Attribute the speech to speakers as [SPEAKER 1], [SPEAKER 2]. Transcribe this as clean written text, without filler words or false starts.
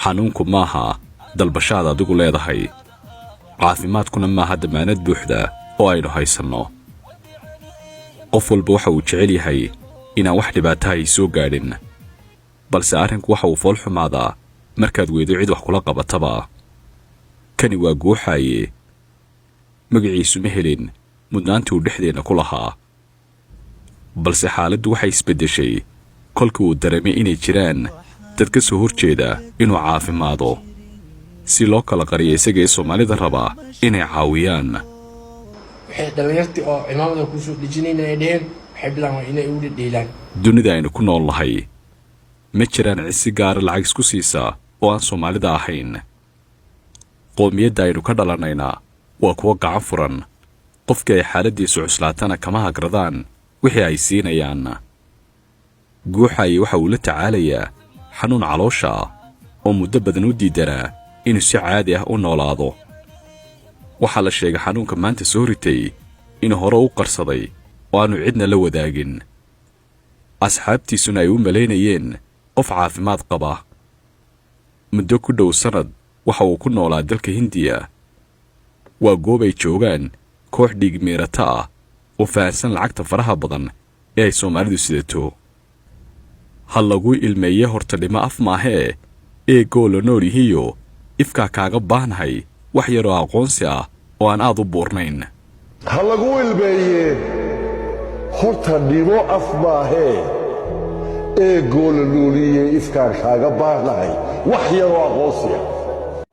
[SPEAKER 1] xanuunku maaha dalbashaad adigu leedahay, caafimaadkuna maaha damaanad buuxda oo aynu haysanno. qof walba waxa uu jecel yahay inaan wax dhibaato ay soo gaadhin, balse arrinku waxa uu fool xumaadaa markaad weydo cid wax kula qabataba. kani waa guuxaaye, magaciisu ma helin mudnaantii uu dhexdeenna ku lahaa, balse xaaladdu waxay isbeddeshay kolkii uu dareemay inay jiraan dad ka soo horjeeda inuu caafimaado, si loo kala qariyo isaga ee Soomaalida raba inay caawiyaan.
[SPEAKER 2] waxay dhalinyartii oo cimaamada ku soo dhijinayna ay dheheen waxay bilaabeen inay u dhidhiilaan.
[SPEAKER 1] dunida aynu ku nool nahay ma jiraan cisi gaara lacag isku siisa oo aan Soomaalida ahayn. qoomiyadda aynu ka dhalanayna waa kuwa gacan furan, qofkii ay xaaladdiisu cuslaatana kama hagradaan wixii ay siinayaan. guuxaaye waxa uu la tacaalayaa xanuun caloosha ah oo muddo badan u diidanaa inuu si caadi ah u noolaado. waxaa la sheegay xanuunka maanta soo ritay inuu hore u qarsaday oo aanu cidna la wadaagin, asxaabtiisuna ay u malaynayeen qof caafimaad qaba. muddo ku dhow sannad waxa uu ku noolaa dalka Hindiya. waa goob ay joogaan koox dhiig miirata ah oo fahansan lacagta faraha badan ee ay Soomaalidu sidato. ha lagu ilmeeye hortadhimo af maahee eegoo la nool yihiyo ifkaa kaaga baahnahay wax yaroo aqoonsi ah oo aan aad u buurnayn.
[SPEAKER 3] ha lagu ilmeeye hortadhimo af maahee eegoo la nool yihiyo ifkaa kaaga baahnahay wax yaroo aqoonsi ah.